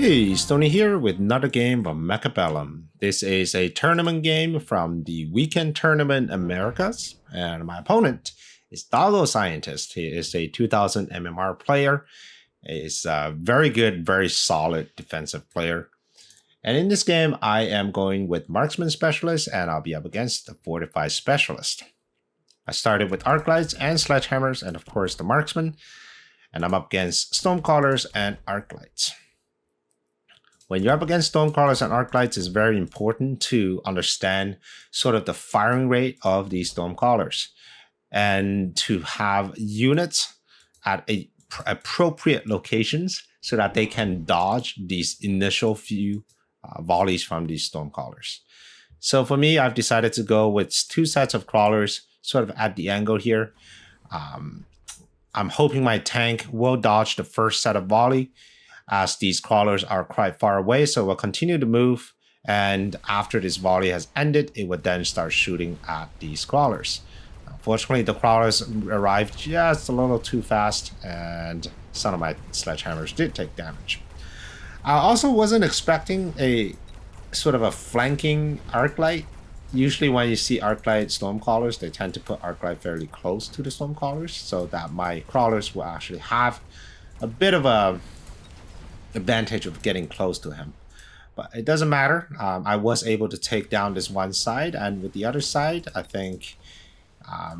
Hey, Stoney here with another game from Mechabellum. This is a tournament game from the Weekend Tournament Americas, and my opponent is Doggo Scientist. He is a 2000 MMR player. He's a very good, very solid defensive player. And in this game, I am going with Marksman Specialist, and I'll be up against the Fortified Specialist. I started with Arclights and Sledgehammers, and of course the Marksman, and I'm up against Stonecrawlers and Arclights. When you're up against Stonecrawlers and Arclights, it's very important to understand sort of the firing rate of these Stonecrawlers and to have units at appropriate locations so that they can dodge these initial few volleys from these Stonecrawlers. So for me, I've decided to go with two sets of crawlers sort of at the angle here. I'm hoping my tank will dodge the first set of volley, as these crawlers are quite far away, so we'll continue to move, and after this volley has ended, it would then start shooting at these crawlers. Unfortunately, the crawlers arrived just a little too fast, and some of my sledgehammers did take damage. I also wasn't expecting a sort of a flanking Arclight. Usually when you see Arclight Stormcrawlers, they tend to put Arclight fairly close to the Stormcrawlers, so that my crawlers will actually have a bit of a advantage of getting close to him. But it doesn't matter. I was able to take down this one side, and with the other side, I think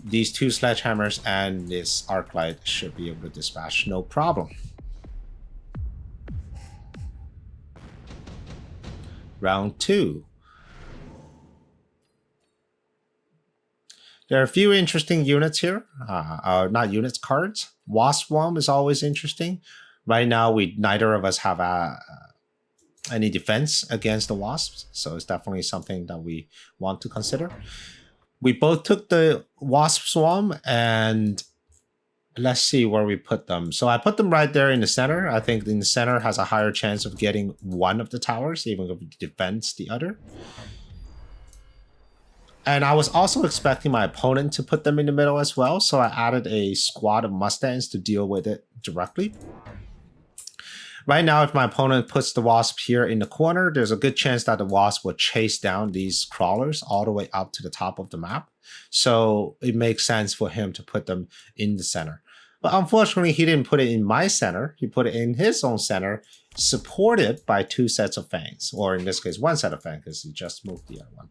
these two sledgehammers and this Arclight should be able to dispatch no problem. Round 2. There are a few interesting units here. Not units, cards. Wasp Swarm is always interesting. Right now, neither of us have any defense against the wasps, so it's definitely something that we want to consider. We both took the wasp swarm, and let's see where we put them. So I put them right there in the center. I think in the center has a higher chance of getting one of the towers, even if it defends the other. And I was also expecting my opponent to put them in the middle as well, so I added a squad of Mustangs to deal with it directly. Right now, if my opponent puts the wasp here in the corner, there's a good chance that the wasp will chase down these crawlers all the way up to the top of the map. So it makes sense for him to put them in the center. But unfortunately, he didn't put it in my center. He put it in his own center, supported by two sets of fangs, or in this case, one set of fangs, because he just moved the other one.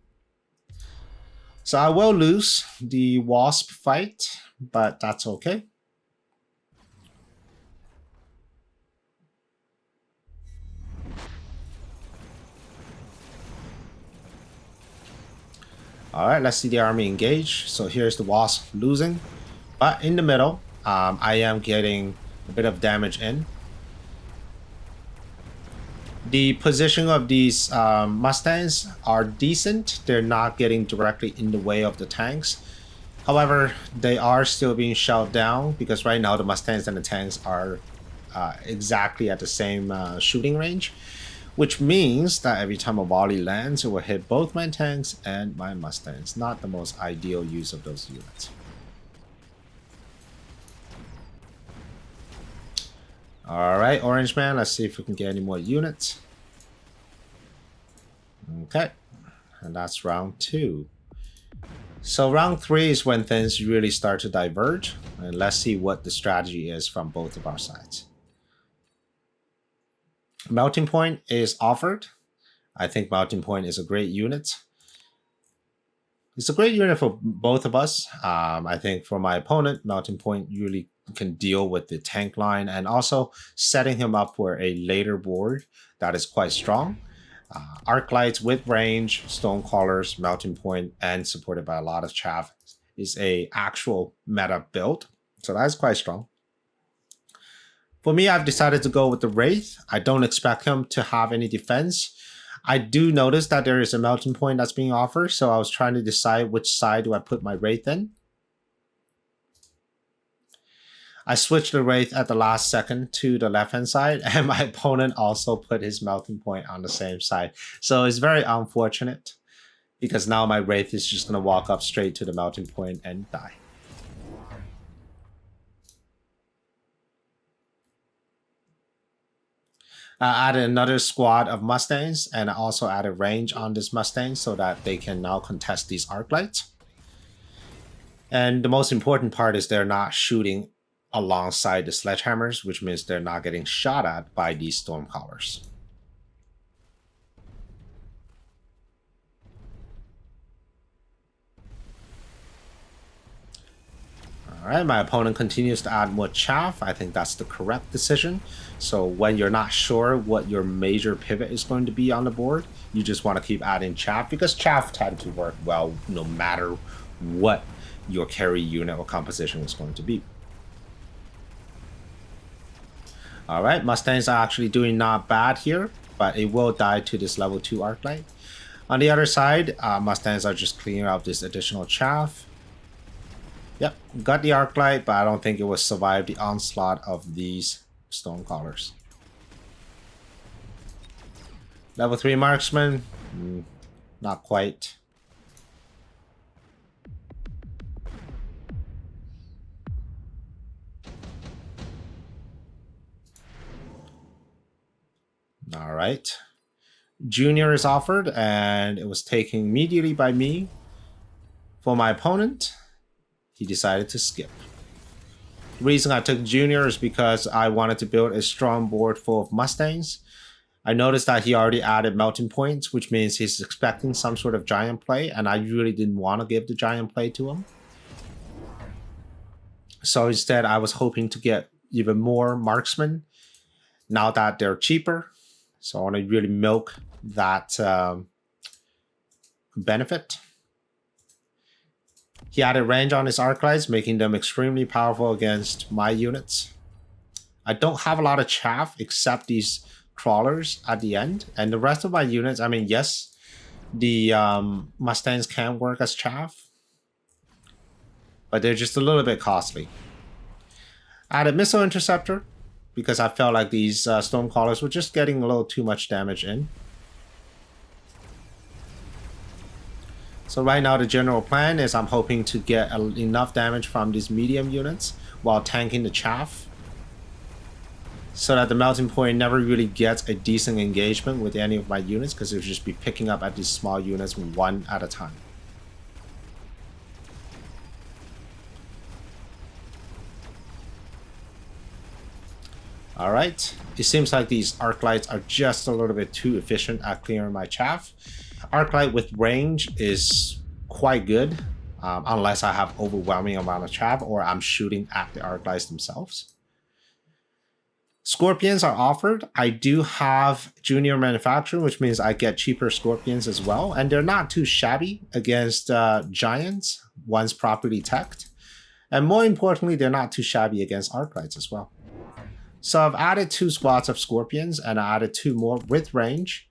So I will lose the wasp fight, but that's okay. All right, let's see the army engage. So here's the wasp losing, but in the middle, I am getting a bit of damage in. The position of these Mustangs are decent. They're not getting directly in the way of the tanks. However, they are still being shot down because right now the Mustangs and the tanks are exactly at the same shooting range, which means that every time a volley lands, it will hit both my tanks and my Mustangs. Not the most ideal use of those units. All right, Orange Man, let's see if we can get any more units. Okay, and that's round 2. So round 3 is when things really start to diverge, and let's see what the strategy is from both of our sides. Melting Point is offered. I think Melting Point is a great unit. It's a great unit for both of us. I think for my opponent, Melting Point really can deal with the tank line and also setting him up for a later board that is quite strong. Arclights with range, Stonecrawlers, Melting Point, and supported by a lot of chaff is a actual meta build. So that's quite strong. For me, I've decided to go with the Wraith. I don't expect him to have any defense. I do notice that there is a Melting Point that's being offered, so I was trying to decide which side do I put my Wraith in. I switched the Wraith at the last second to the left-hand side, and my opponent also put his Melting Point on the same side. So it's very unfortunate, because now my Wraith is just going to walk up straight to the Melting Point and die. I added another squad of Mustangs, and I also added range on this Mustang so that they can now contest these arc lights. And the most important part is they're not shooting alongside the sledgehammers, which means they're not getting shot at by these stormcallers. All right, my opponent continues to add more chaff. I think that's the correct decision. So when you're not sure what your major pivot is going to be on the board, you just want to keep adding chaff, because chaff tend to work well no matter what your carry unit or composition is going to be. All right, Mustangs are actually doing not bad here, but it will die to this level 2 Arclight. On the other side, Mustangs are just clearing out this additional chaff. Yep, got the Arclight, but I don't think it will survive the onslaught of these Stonecallers. Level 3 Marksman, not quite. All right. Junior is offered, and it was taken immediately by me. For my opponent, he decided to skip. The reason I took Junior is because I wanted to build a strong board full of Mustangs. I noticed that he already added melting points, which means he's expecting some sort of giant play, and I really didn't want to give the giant play to him. So instead, I was hoping to get even more marksmen now that they're cheaper. So I want to really milk that benefit. He added range on his Arclights, making them extremely powerful against my units. I don't have a lot of chaff except these crawlers at the end. And the rest of my units, I mean, yes, the Mustangs can work as chaff, but they're just a little bit costly. Added Missile Interceptor, because I felt like these Stormcallers were just getting a little too much damage in. So right now the general plan is I'm hoping to get enough damage from these medium units while tanking the chaff, so that the melting point never really gets a decent engagement with any of my units, because it would just be picking up at these small units one at a time. All right, it seems like these arc lights are just a little bit too efficient at clearing my chaff. Arc light with range is quite good, unless I have overwhelming amount of chaff or I'm shooting at the arc lights themselves. Scorpions are offered. I do have junior manufacturing, which means I get cheaper scorpions as well, and they're not too shabby against giants once properly teched. And more importantly, they're not too shabby against arc lights as well. So I've added 2 squads of scorpions, and I added 2 more with range.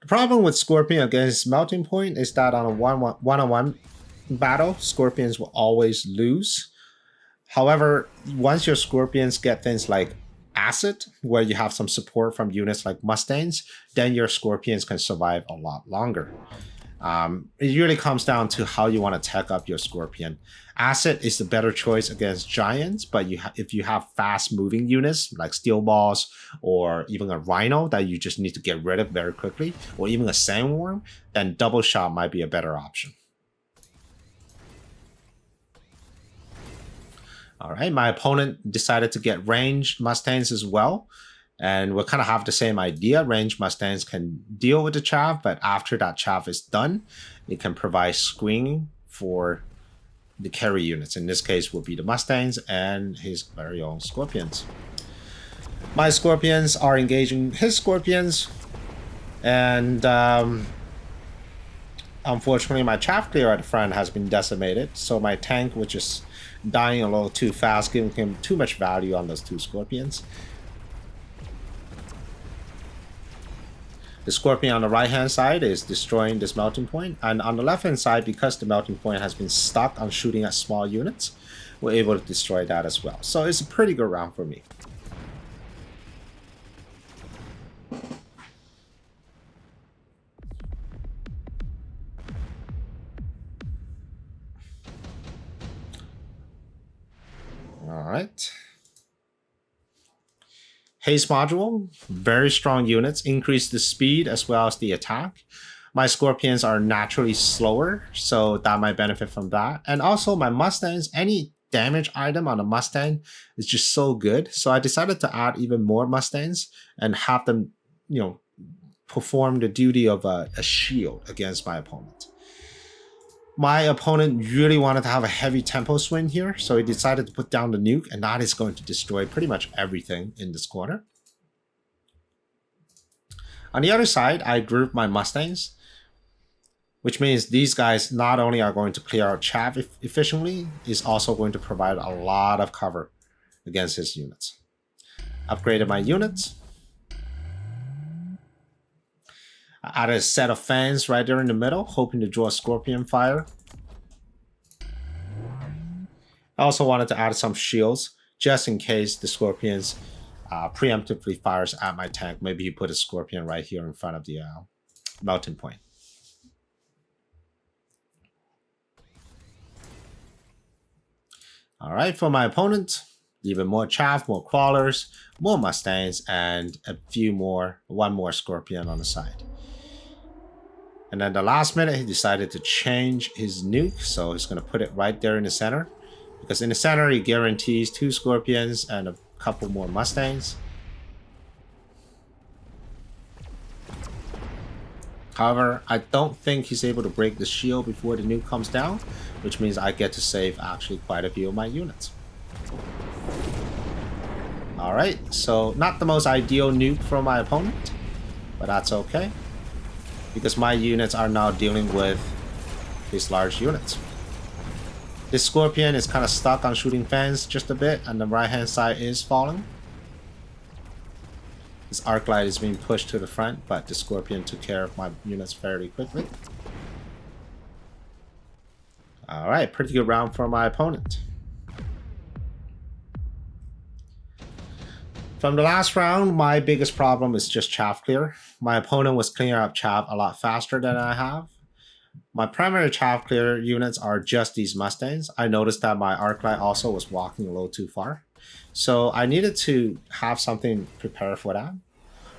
The problem with Scorpion against Melting Point is that on a one-on-one battle, Scorpions will always lose. However, once your Scorpions get things like Acid, where you have some support from units like Mustangs, then your Scorpions can survive a lot longer. It really comes down to how you want to tech up your Scorpion. Acid is the better choice against giants, but if you have fast-moving units like Steel Balls or even a Rhino that you just need to get rid of very quickly, or even a Sandworm, then Double Shot might be a better option. All right, my opponent decided to get ranged Mustangs as well. And we'll kind of have the same idea. Ranged Mustangs can deal with the chaff, but after that chaff is done, it can provide screening for the carry units. In this case, will be the Mustangs and his very own Scorpions. My Scorpions are engaging his Scorpions, and unfortunately, my chaff clear at the front has been decimated. So my tank, which is dying a little too fast, giving him too much value on those 2 Scorpions. The Scorpion on the right-hand side is destroying this melting point, and on the left-hand side, because the melting point has been stuck on shooting at small units, we're able to destroy that as well. So it's a pretty good round for me. All right. Haste module, very strong units, increase the speed as well as the attack. My Scorpions are naturally slower, so that might benefit from that. And also my Mustangs, any damage item on a Mustang is just so good. So I decided to add even more Mustangs and have them, perform the duty of a shield against my opponent. My opponent really wanted to have a heavy tempo swing here, so he decided to put down the nuke, and that is going to destroy pretty much everything in this corner. On the other side, I grouped my Mustangs, which means these guys not only are going to clear out chaff efficiently, is also going to provide a lot of cover against his units. Upgraded my units. I added a set of fans right there in the middle, hoping to draw Scorpion fire. I also wanted to add some shields, just in case the Scorpions preemptively fires at my tank. Maybe you put a Scorpion right here in front of the melting point. All right, for my opponent, even more chaff, more crawlers, more Mustangs, and one more Scorpion on the side. And then the last minute, he decided to change his nuke, so he's going to put it right there in the center. Because in the center, he guarantees 2 Scorpions and a couple more Mustangs. However, I don't think he's able to break the shield before the nuke comes down, which means I get to save actually quite a few of my units. Alright, so not the most ideal nuke for my opponent, but that's okay, because my units are now dealing with these large units. This Scorpion is kind of stuck on shooting fans just a bit, and the right hand side is falling. This arc light is being pushed to the front, but the Scorpion took care of my units fairly quickly. Alright, pretty good round for my opponent. From the last round, my biggest problem is just chaff clear. My opponent was clearing up chaff a lot faster than I have. My primary chaff clear units are just these Mustangs. I noticed that my arc light also was walking a little too far. So I needed to have something prepared for that.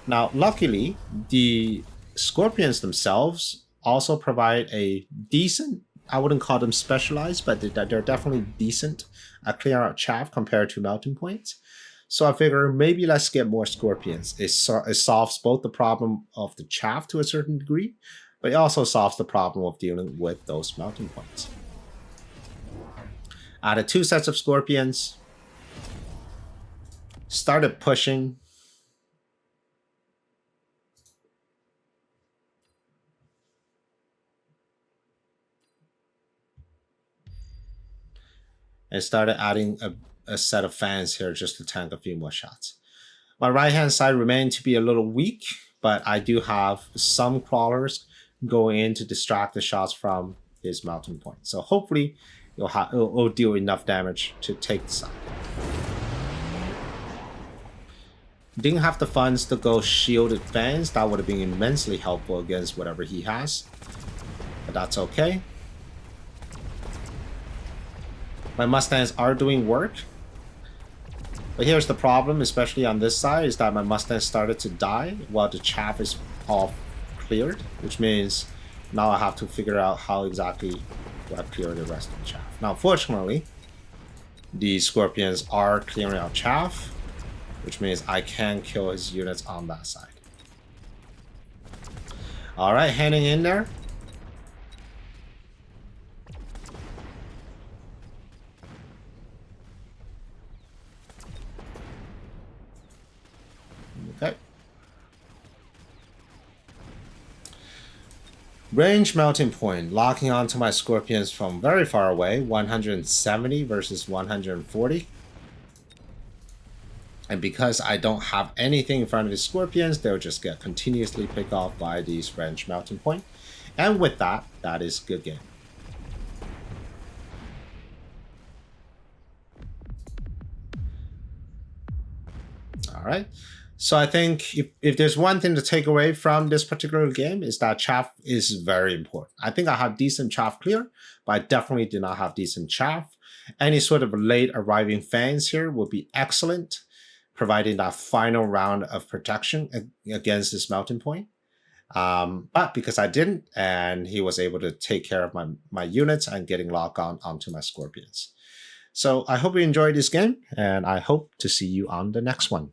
Now, luckily, the Scorpions themselves also provide a decent, I wouldn't call them specialized, but they're definitely decent at clearing out chaff compared to melting points. So I figure maybe let's get more Scorpions. It solves both the problem of the chaff to a certain degree, but it also solves the problem of dealing with those melting points. Added 2 sets of Scorpions. Started pushing. And started adding a set of fans here just to tank a few more shots. My right hand side remained to be a little weak, but I do have some crawlers going in to distract the shots from his melting point. So hopefully it'll deal enough damage to take the side. Didn't have the funds to go shielded fans. That would have been immensely helpful against whatever he has, but that's okay. My Mustangs are doing work. But here's the problem, especially on this side, is that my Mustang started to die while the chaff is all cleared, which means now I have to figure out how exactly do I clear the rest of the chaff. Now, fortunately, the Scorpions are clearing out chaff, which means I can kill his units on that side. Alright, heading in there. Okay. Range melting point, locking onto my Scorpions from very far away, 170 versus 140. And because I don't have anything in front of the Scorpions, they'll just get continuously picked off by these range melting point. And with that, that is good game. Alright. So I think if there's one thing to take away from this particular game is that chaff is very important. I think I have decent chaff clear, but I definitely do not have decent chaff. Any sort of late arriving fans here would be excellent. providing that final round of protection against this melting point. But because I didn't, and he was able to take care of my units and getting locked onto my scorpions. So I hope you enjoyed this game, and I hope to see you on the next one.